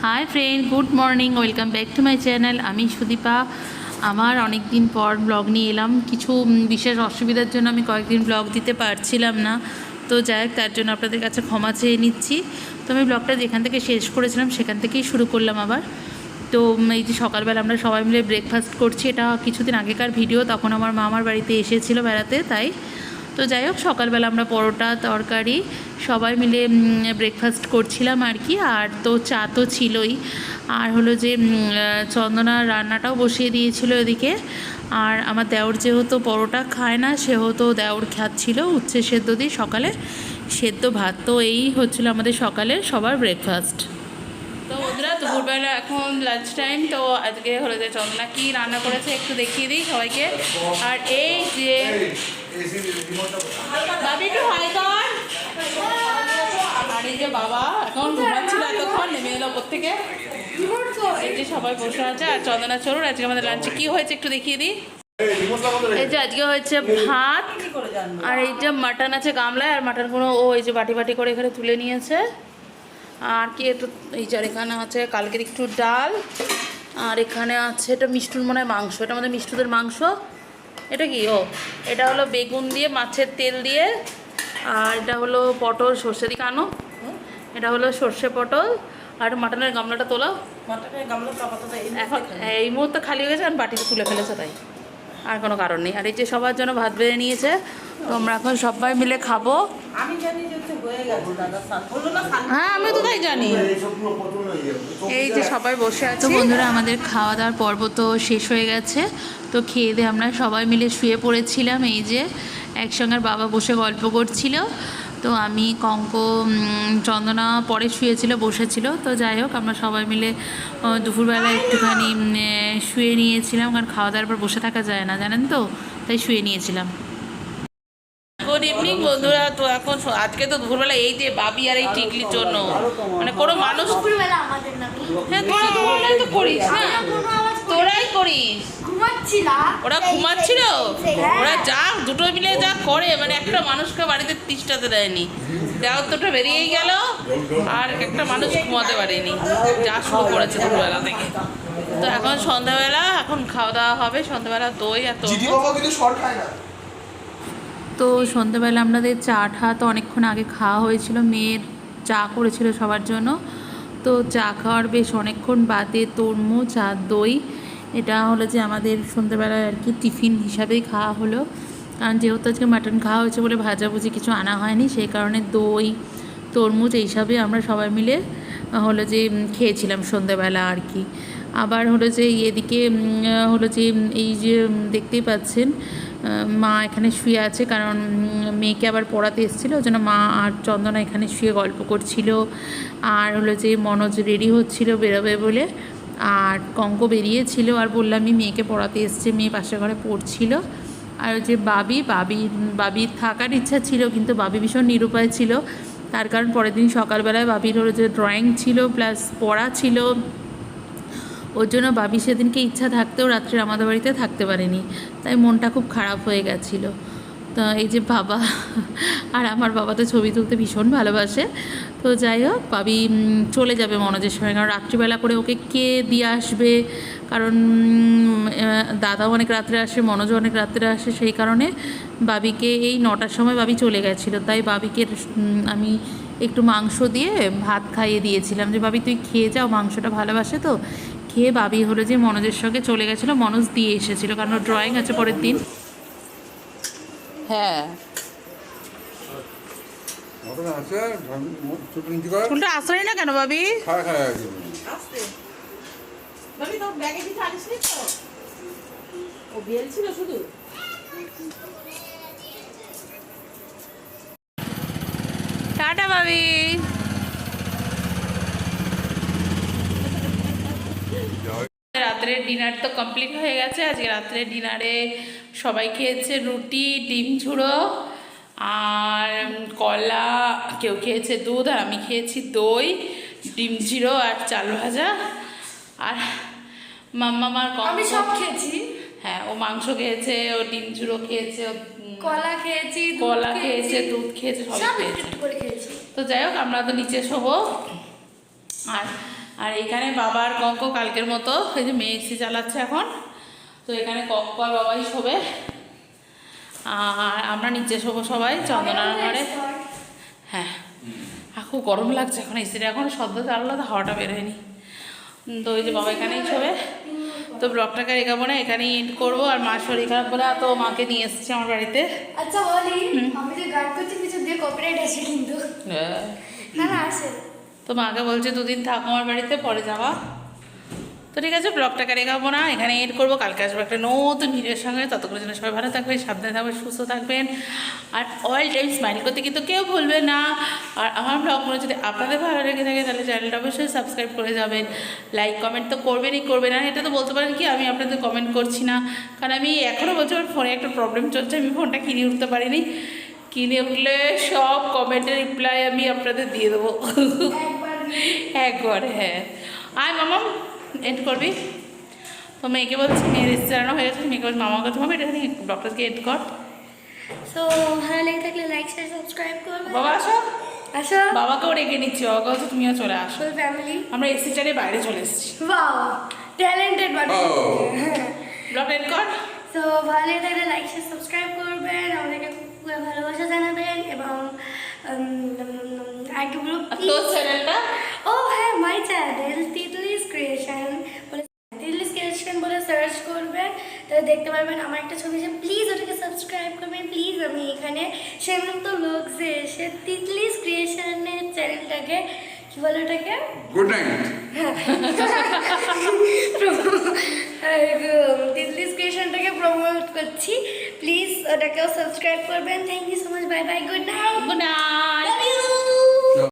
Hi friend, good morning, welcome back to my channel. আমি সুদীপা। আমার অনেক দিন পর ব্লগ নিয়ে এলাম। কিছু বিশেষ অসুবিধার জন্য আমি কয়েকদিন ব্লগ দিতে পারছিলাম না। তো যাই হোক, তার জন্য আপনাদের কাছে ক্ষমা চেয়ে নিচ্ছি। তো আমি ব্লগটা যেখান থেকে শেষ করেছিলাম সেখান থেকেই শুরু করলাম আবার। তো এই যে সকালবেলা আমরা সবাই মিলে ব্রেকফাস্ট করছি, এটা কিছুদিন আগেকার ভিডিও। তখন আমার মা আমার বাড়িতে এসেছিলো বেড়াতে, তাই। তো যাই হোক, সকালবেলা আমরা পরোটা তরকারি সবাই মিলে ব্রেকফাস্ট করছিলাম আর কি। আর তো চা তো ছিলই, আর হলো যে চন্দনা রান্নাটাও বসিয়ে দিয়েছিল এদিকে। আর আমার দেওর যেহেতু পরোটা খায় না, সেহেতু দেওর খাচ্ছিল উচ্ছে সেদ্ধ দিয়ে সকালে সেদ্ধ ভাত। তো এই হচ্ছিল আমাদের সকালে সবার ব্রেকফাস্ট। তো বন্ধুরা, দুপুরবেলা এখন লাঞ্চ টাইম। তো আজকে হলো যে চন্দনা কি রান্না করেছে একটু দেখিয়ে দিই সবাইকে। আর এই যে বাবি একটু হাই কর। আর এই যে বাবা এখন ঘুমাচ্ছিল, এতক্ষণ নেমে এলো ওপর থেকে। এই যে সবাই বসে আছে। আর চন্দনা চলুন আজকে আমাদের লাঞ্চে কি হয়েছে একটু দেখিয়ে দিই। এই যে আজকে হয়েছে ভাত, আর এই যে মাটন আছে গামলায়, আর মাটনগুলো ও এই যে বাটি বাটি করে এখানে তুলে নিয়েছে। আর কি একটু এই যে এখানে আছে কালকের একটু ডাল, আর এখানে আছে এটা মিষ্টুর মনে হয় মাংস, এটা আমাদের মিষ্টুদের মাংস। এটা কি এটা হলো বেগুন দিয়ে মাছের তেল দিয়ে। আর এটা হলো পটল সর্ষে দিয়ে কানো, এটা হলো সর্ষে পটল। আর মাটনের গামলাটা তোলা, মাটনের গামলাটা এখন এই মুহূর্তে খালি হয়ে গেছে, কারণ বাটিতে তুলে ফেলেছে তাই, আর কোনো কারণ নেই। আর এই যে সবার জন্য ভাত বেড়ে নিয়েছে, তো আমরা এখন সবাই মিলে খাবো। হ্যাঁ, আমি তো তাই জানি। এই যে সবাই বসে আছে। তো বন্ধুরা, আমাদের খাওয়া দাওয়ার পর্ব তো শেষ হয়ে গেছে। তো খেয়ে দিয়ে আমরা সবাই মিলে শুয়ে পড়েছিলাম। এই যে একসঙ্গে বাবা বসে গল্প করছিল, তো আমি কঙ্ক চন্দনা পরে শুয়েছিল বসেছিল। তো যাই হোক, আমরা সবাই মিলে দুপুরবেলা একটুখানি শুয়ে নিয়েছিলাম, কারণ খাওয়া দাওয়ার পর বসে থাকা যায় না জানেন তো, তাই শুয়ে নিয়েছিলাম। গুড ইভিনিং বন্ধুরা। তো এখন আজকে তো দুপুরবেলা এই যে বাবি আর এই টিকলির জন্য, মানে কোনো মানুষ হ্যাঁ দুপুরবেলা তো করিস না, তোরাই করিস। ওরা ঘুমাচ্ছিল, ওরা যা দুটো মিলে যা করে, মানে একটা মানুষকে বাড়িতে তিষ্টাতে দেয়নি। দেওয়ার তোটা বেরিয়েই গেল, আর একটা মানুষ ঘুমাতে পারেনি, যা শুরু করেছে দুপুরবেলা থেকে। তো এখন সন্ধ্যাবেলা, এখন খাওয়া দাওয়া হবে সন্ধ্যাবেলা, দই আর তো সন্ধ্যাবেলা আমাদের চা ঠা তো অনেকক্ষণ আগে খাওয়া হয়েছিল। মেয়ের চা করেছিল সবার জন্য। তো চা খাওয়ার বেশ অনেকক্ষণ বাদে তরমুজ আর দই, এটা হলো যে আমাদের সন্ধ্যাবেলায় আর কি টিফিন হিসাবেই খাওয়া হলো। কারণ যেহেতু আজকে মাটন খাওয়া হয়েছে বলে ভাজাভুজি কিছু আনা হয়নি, সেই কারণে দই তরমুজ এইসবই আমরা সবাই মিলে হলো যে খেয়েছিলাম সন্ধ্যাবেলা আর কি। আবার হলো যে এদিকে হলো যে এই যে দেখতেই পাচ্ছেন মা এখানে শুয়ে আছে, কারণ মেয়েকে আবার পড়াতে এসেছিলো, ওই জন্য মা আর চন্দনা এখানে শুয়ে গল্প করছিল। আর হলো যে মনোজ রেডি হচ্ছিল বেরোবে বলে, আর কঙ্ক বেরিয়েছিল। আর বললাম আমি মেয়েকে পড়াতে এসছে, মেয়ে পাশের ঘরে পড়ছিল। আর যে বাবির থাকার ইচ্ছা ছিল, কিন্তু বাবি ভীষণ নিরুপায় ছিল। তার কারণ পরের দিন সকালবেলায় বাবির হলো যে ড্রয়িং ছিল প্লাস পড়া ছিল, ওর জন্য বাবি সেদিনকে ইচ্ছা থাকতেও রাত্রে আমাদের বাড়িতে থাকতে পারেনি, তাই মনটা খুব খারাপ হয়ে গেছিলো। তো এই যে বাবা, আর আমার বাবা তো ছবি তুলতে ভীষণ ভালোবাসে। তো যাই হোক, বাবি চলে যাবে মনোজের সঙ্গে, কারণ রাত্রিবেলা করে ওকে কে দিয়ে আসবে, কারণ দাদাও অনেক রাত্রে আসে, মনোজও অনেক রাত্রে আসে, সেই কারণে বাবিকে এই 9টার সময় বাবি চলে গেছিলো। তাই বাবিকে আমি একটু মাংস দিয়ে ভাত খাইয়ে দিয়েছিলাম, যে বাবি তুই খেয়ে যাও, মাংসটা ভালোবাসে তো। খেয়ে বাবি হলো যে মনোজের সঙ্গে চলে গেছিলো, মনোজ দিয়ে এসেছিলো, কারণ ওর ড্রয়িং আছে পরের দিন। হ্যাঁ, চুলটা আসলেই না কেন বাবি? টাটা বাবি। রাত্রের ডিনার তো কমপ্লিট হয়ে গেছে। আজকে রাত্রের ডিনারে সবাই খেয়েছে রুটি, ডিম ঝুড়ো আর কলা, কেউ খেয়েছে দুধ, আর আমি খেয়েছি দই, ডিম ঝুড়ো আর চাল ভাজা। আর মাম্মামার আমি সব খেয়েছি। হ্যাঁ, ও মাংস খেয়েছে, ও ডিম ঝুড়ো খেয়েছে, ও কলা খেয়েছি, দুধ খেয়েছে, সবই খেয়েছে। তো তো যাই হোক, আমরা তো নিচে শোবো। আর আর এখানে বাবার কঙ্ক কালকের মতো এই যে মেয়ে এসি চালাচ্ছে এখন, তো এখানে কঙ্ক আর বাবাই শোবে, আর আমরা নিচে শোবো সবাই চন্দনার ঘরে। হ্যাঁ, আর খুব গরম লাগছে এখন, এসিটা এখন সদ্য চালালো তো হাওয়াটা বেরোয়নি। তো ওই যে বাবা এখানেই শোবে। তো ব্লগটাকে রেখাবো না, এখানেই এন্ড করবো। আর মার শরীর খারাপ বলে তো মাকে নিয়ে এসেছি আমার বাড়িতে। আচ্ছা বলি, আমি যে গান করছি কিছু দিয়ে কপিরাইট আছে কিন্তু। না না আসে। তো মাকে বলছে 2 দিন থাকো আমার বাড়িতে, পরে যাওয়া। তো ঠিক আছে, ব্লগটাকে রেখাবো না, এখানে এড করবো। কালকে আসবো একটা নতুন ভিডিওর সঙ্গে। ততক্ষণের জন্য সবাই ভালো থাকবেন, সাবধানে থাকবেন, সুস্থ থাকবেন, আর অল টাইম স্মাইল করতে কিন্তু কেউ ভুলবেন না। আর আমার ব্লগগুলো যদি আপনাদের ভালো লেগে থাকে তাহলে চ্যানেলটা অবশ্যই সাবস্ক্রাইব করে যাবেন। লাইক কমেন্ট তো করবেনই করবেন। আর এটা তো বলতে পারেন কি আমি আপনাদের কমেন্ট করছি না, কারণ আমি এখনও বলছি আমার ফোনে একটা প্রবলেম চলছে, আমি ফোনটা কিনে উঠতে পারিনি। কিনে উঠলে সব কমেন্টের রিপ্লাই আমি আপনাদের দিয়ে দেবো একবার। হ্যাঁ, আয় মামা এড করবি। তো মেয়েকে বলছি, মেয়ের এসে জানানো হয়ে গেছে, মেয়েকে বলছি মামা কথা হবে এটা ডক্টরকে এড কর। সো ভালো লেগে থাকলে লাইক শেয়ার সাবস্ক্রাইব করবে। বাবা আসো, আসো বাবাকেও রেখে নিচ্ছি, বাবাকে বলছে তুমিও চলে আসো। Full family. আমরা এসি চালিয়ে বাইরে চলে এসেছি। Wow talented but. ব্লগ এড কর। সো ভালো লেগে থাকলে লাইক শেয়ার সাবস্ক্রাইব করবেন, আমাদেরকে ভালোবাসা জানাবেন, এবং আরেকটু গ্রুপ তোর চ্যানেলটা? ও হ্যাঁ, মাই চ্যানেল তিতলিস ক্রিয়েশন বলে, তিতলিস ক্রিয়েশন বলে সার্চ করবেন, তাহলে দেখতে পারবেন আমার একটা ছবি আছে। প্লিজ ওটাকে সাবস্ক্রাইব করবেন প্লিজ। আমি এখানে সেমন্ত লোক যে এসে তিতলিস ক্রিয়েশনের চ্যানেলটাকে কি বলে ওটাকে গুড নাইট তিতলিস ক্রিয়েশনটাকে প্রমোট করছি। প্লিজ ওটাকেও সাবস্ক্রাইব করবেন। Thank you so much, bye bye, good night. Good night.